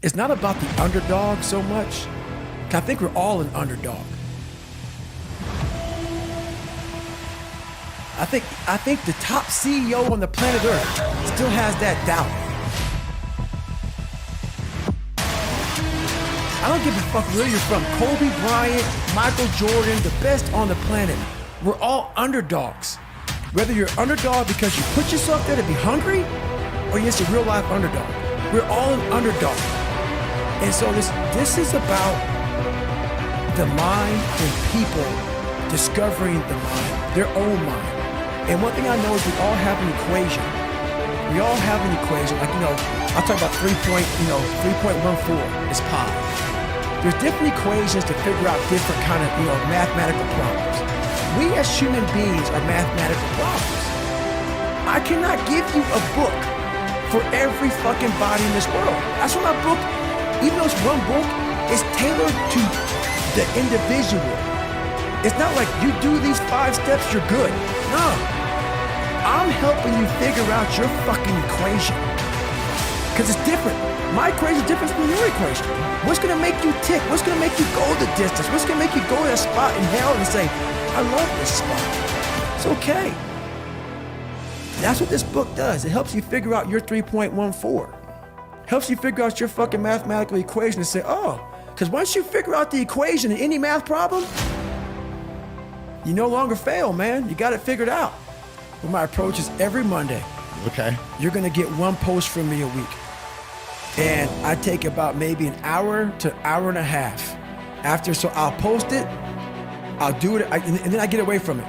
It's not about the underdog so much. I think we're all an underdog. I think the top CEO on the planet Earth still has that doubt. I don't give a fuck where you're from. Kobe Bryant, Michael Jordan, the best on the planet. We're all underdogs. Whether you're underdog because you put yourself there to be hungry, or you're just a real life underdog. We're all an underdog. And so this is about the mind and people discovering the mind, their own mind. And one thing I know is we all have an equation. We all have an equation. Like, I'll talk about 3.14 is pi. There's different equations to figure out different kind of, mathematical problems. We as human beings are mathematical problems. I cannot give you a book for every fucking body in this world. That's why my book, even though it's one book, is tailored to the individual. It's not like you do these 5 steps, you're good. No. I'm helping you figure out your fucking equation. Because it's different. My equation is different from your equation. What's gonna make you tick? What's gonna make you go the distance? What's gonna make you go to that spot in hell and say, I love this spot. It's okay. That's what this book does. It helps you figure out your 3.14. Helps you figure out your fucking mathematical equation and say, because once you figure out the equation in any math problem, you no longer fail, man. You got it figured out. But my approach is every Monday. Okay. You're gonna get one post from me a week. And I take about maybe an hour to hour and a half after. So I'll post it, I'll do it, and then I get away from it.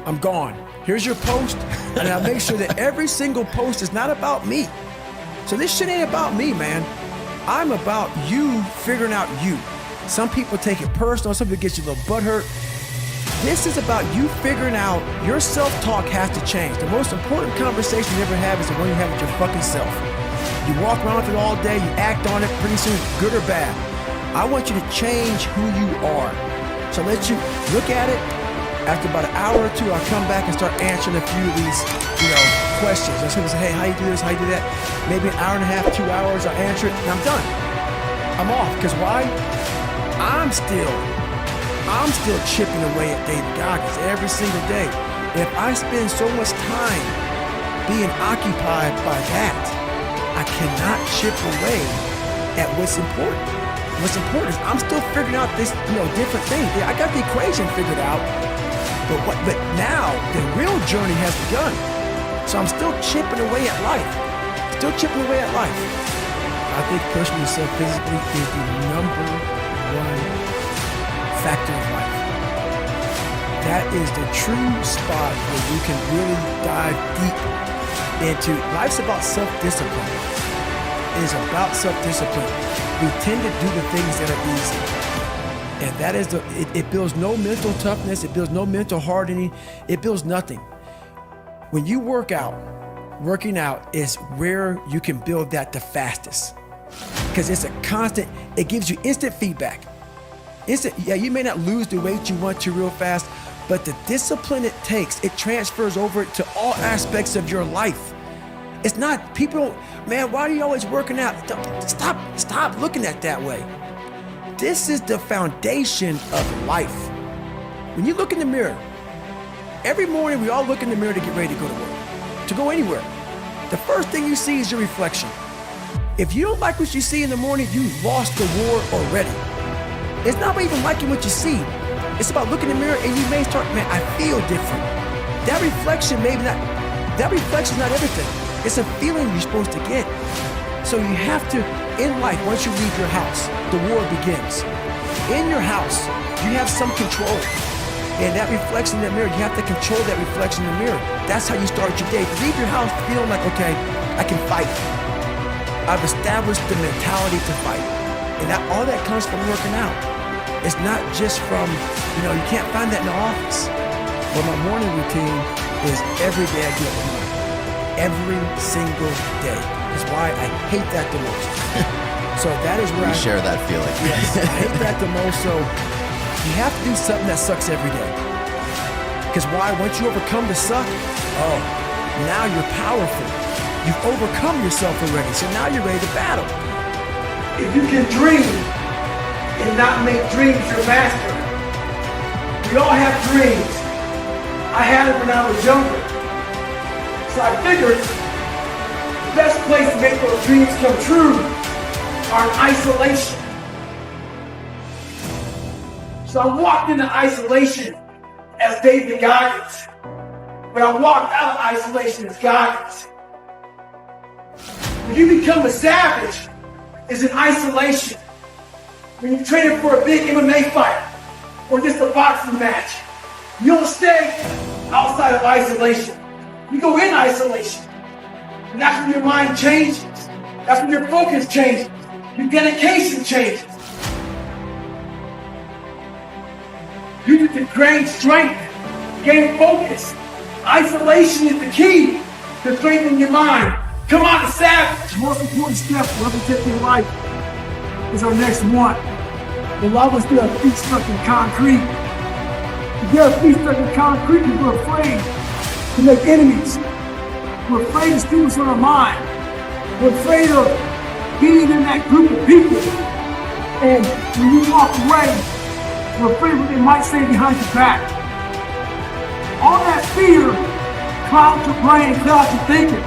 I'm gone. Here's your post, and I'll make sure that every single post is not about me. So this shit ain't about me, man. I'm about you figuring out you. Some people take it personal, some people get you a little butthurt. This is about you figuring out your self-talk has to change. The most important conversation you ever have is the one you have with your fucking self. You walk around with it all day, you act on it, pretty soon, good or bad. I want you to change who you are. So let you look at it. After about an hour or two, I'll come back and start answering a few of these, questions. And somebody say, hey, how you do this, how you do that? Maybe an hour and a half, 2 hours, I'll answer it, and I'm done. I'm off, because why? I'm still chipping away at David Goggins every single day. If I spend so much time being occupied by that, I cannot chip away at what's important. What's important is I'm still figuring out this, different things. Yeah, I got the equation figured out, but now the real journey has begun. So I'm still chipping away at life. Still chipping away at life. I think pushing yourself physically is the number one factor of life. That is the true spot where you can really dive deep into. Life's about self-discipline. It is about self-discipline. We tend to do the things that are easy. And that is it builds no mental toughness, it builds no mental hardening, it builds nothing. When you working out is where you can build that the fastest. Because it's a constant, it gives you instant feedback. You may not lose the weight you want to real fast, but the discipline it takes, it transfers over to all aspects of your life. It's not, people, man, why are you always working out? Stop looking at it that way. This is the foundation of life. When you look in the mirror, every morning we all look in the mirror to get ready to go to work, to go anywhere. The first thing you see is your reflection. If you don't like what you see in the morning, you lost the war already. It's not about even liking what you see. It's about looking in the mirror and you may start, man, I feel different. That reflection is not everything. It's a feeling you're supposed to get. So you have to, in life, once you leave your house, the war begins. In your house, you have some control. And that reflection in the mirror, you have to control that reflection in the mirror. That's how you start your day. You leave your house feeling like, okay, I can fight. I've established the mentality to fight. And all that comes from working out. It's not just from, you can't find that in the office. But my morning routine is every day I get up in the morning. Every single day. That's why I hate that the most. So that is where we share that feeling. Yes, I hate that the most. So you have to do something that sucks every day. Because why? Once you overcome the suck, now you're powerful. You've overcome yourself already. So now you're ready to battle. if you can dream and not make dreams your master. We all have dreams. I had it when I was younger. So I figured the best place to make those dreams come true are in isolation. So I walked into isolation as David Goggins, but I walked out of isolation as Goggins. When you become a savage, it's in isolation. When you're training for a big MMA fight or just a boxing match, you don't stay outside of isolation. You go in isolation. And that's when your mind changes. That's when your focus changes. Your dedication changes. You need to gain strength, gain focus. Isolation is the key to strengthening your mind. Come on, the savage. The most important step we'll ever take in life is our next one. A lot of us get our feet stuck in concrete. We get our feet stuck in concrete because we're afraid to make enemies. We're afraid to do what's on our mind. We're afraid of being in that group of people. And when you walk away, we're afraid of what they might say behind your back. All that fear clouds your brain, clouds your thinking.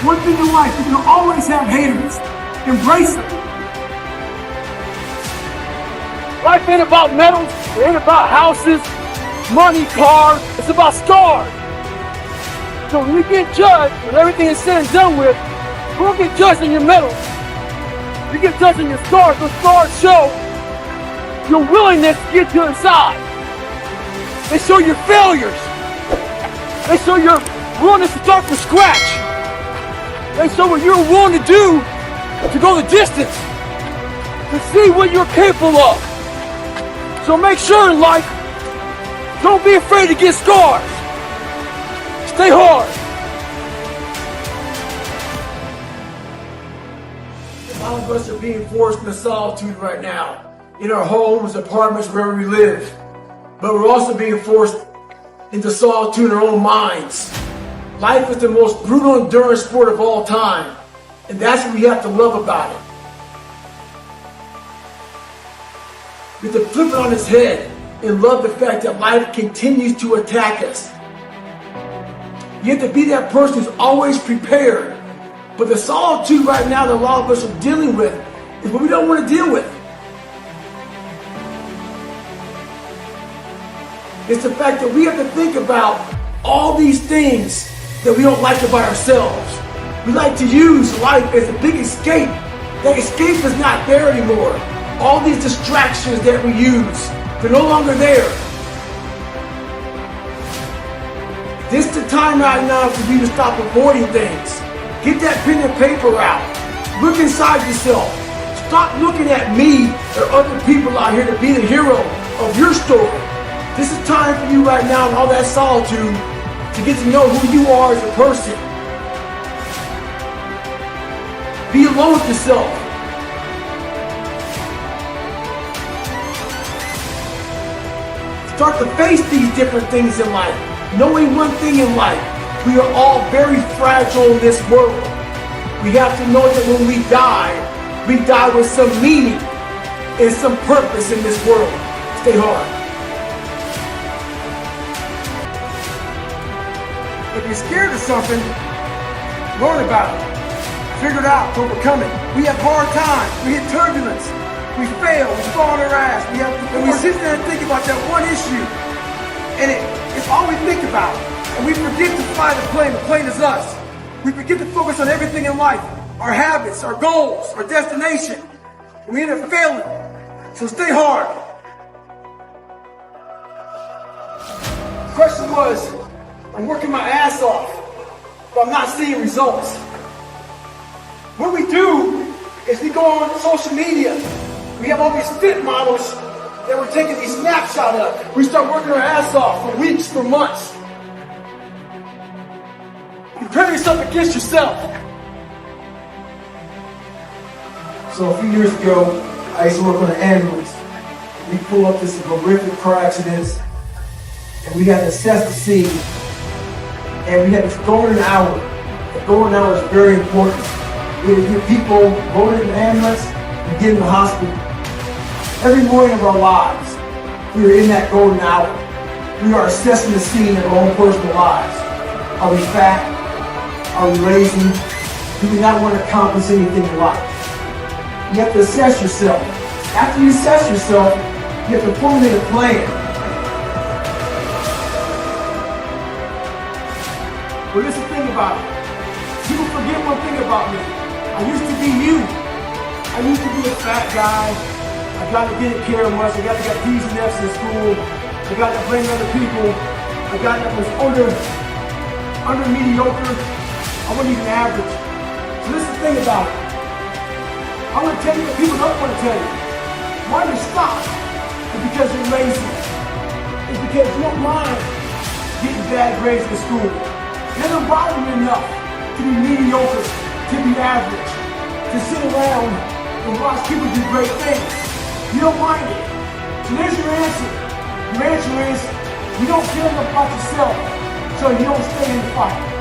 One thing in life, you're going to always have haters. Embrace them. Life ain't about medals, it ain't about houses, money, cars, it's about scars. So when we get judged, when everything is said and done with, we don't get judged on your medals. You get judged on your scars. Those scars show your willingness to get to the side. They show your failures. They show your willingness to start from scratch. They show what you're willing to do to go the distance, to see what you're capable of. So make sure in life, don't be afraid to get scars. Stay hard. A lot of us are being forced into solitude right now, in our homes, apartments, wherever we live. But we're also being forced into solitude in our own minds. Life is the most brutal endurance sport of all time, and that's what we have to love about it. We have to flip it on its head and love the fact that life continues to attack us. You have to be that person who's always prepared. But the solitude right now that a lot of us are dealing with is what we don't want to deal with. It's the fact that we have to think about all these things that we don't like about ourselves. We like to use life as a big escape. That escape is not there anymore. All these distractions that we use, they're no longer there. This is the time right now for you to stop avoiding things. Get that pen and paper out. Look inside yourself. Stop looking at me or other people out here to be the hero of your story. This is time for you right now in all that solitude to get to know who you are as a person. Be alone with yourself. Start to face these different things in life. Knowing one thing in life, we are all very fragile in this world. We have to know that when we die with some meaning and some purpose in this world. Stay hard. If you're scared of something, learn about it. Figure it out, overcome it. We have hard times. We hit turbulence. We fail. We fall on our ass. And we sit there and think about that one issue. And it's all we think about. And we forget to fly the plane. The plane is us. We forget to focus on everything in life. Our habits, our goals, our destination. And we end up failing. So stay hard. The question was, I'm working my ass off, but I'm not seeing results. What we do is we go on social media. We have all these fit models that we're taking these snapshots of. We start working our ass off for weeks, for months. Compare yourself against yourself. So a few years ago, I used to work on an ambulance. We pulled up this horrific car accidents, and we had to assess the scene. And we had to go in an hour. The golden hour is very important. We have to get people loaded in an ambulance and get in the hospital. Every morning of our lives, we are in that golden hour. We are assessing the scene of our own personal lives. Are we fat? Are we lazy? Do we not want to accomplish anything in life? You have to assess yourself. After you assess yourself, you have to formulate a plan. But here's the thing about it. People forget one thing about me. I used to be you. I used to be a fat guy. I got to get care of much. I got to get P's and F's in school. I got to blame other people. I got that was under mediocre. I wasn't even average. So this is the thing about it. I'm going to tell you what people don't want to tell you. Why you stop? It's because you're lazy. It's because you don't mind getting bad grades in school. It doesn't bother you enough to be mediocre, to be average, to sit around and watch people do great things. You don't mind it. So there's your answer. Your answer is you don't care enough about yourself, so you don't stay in the fight.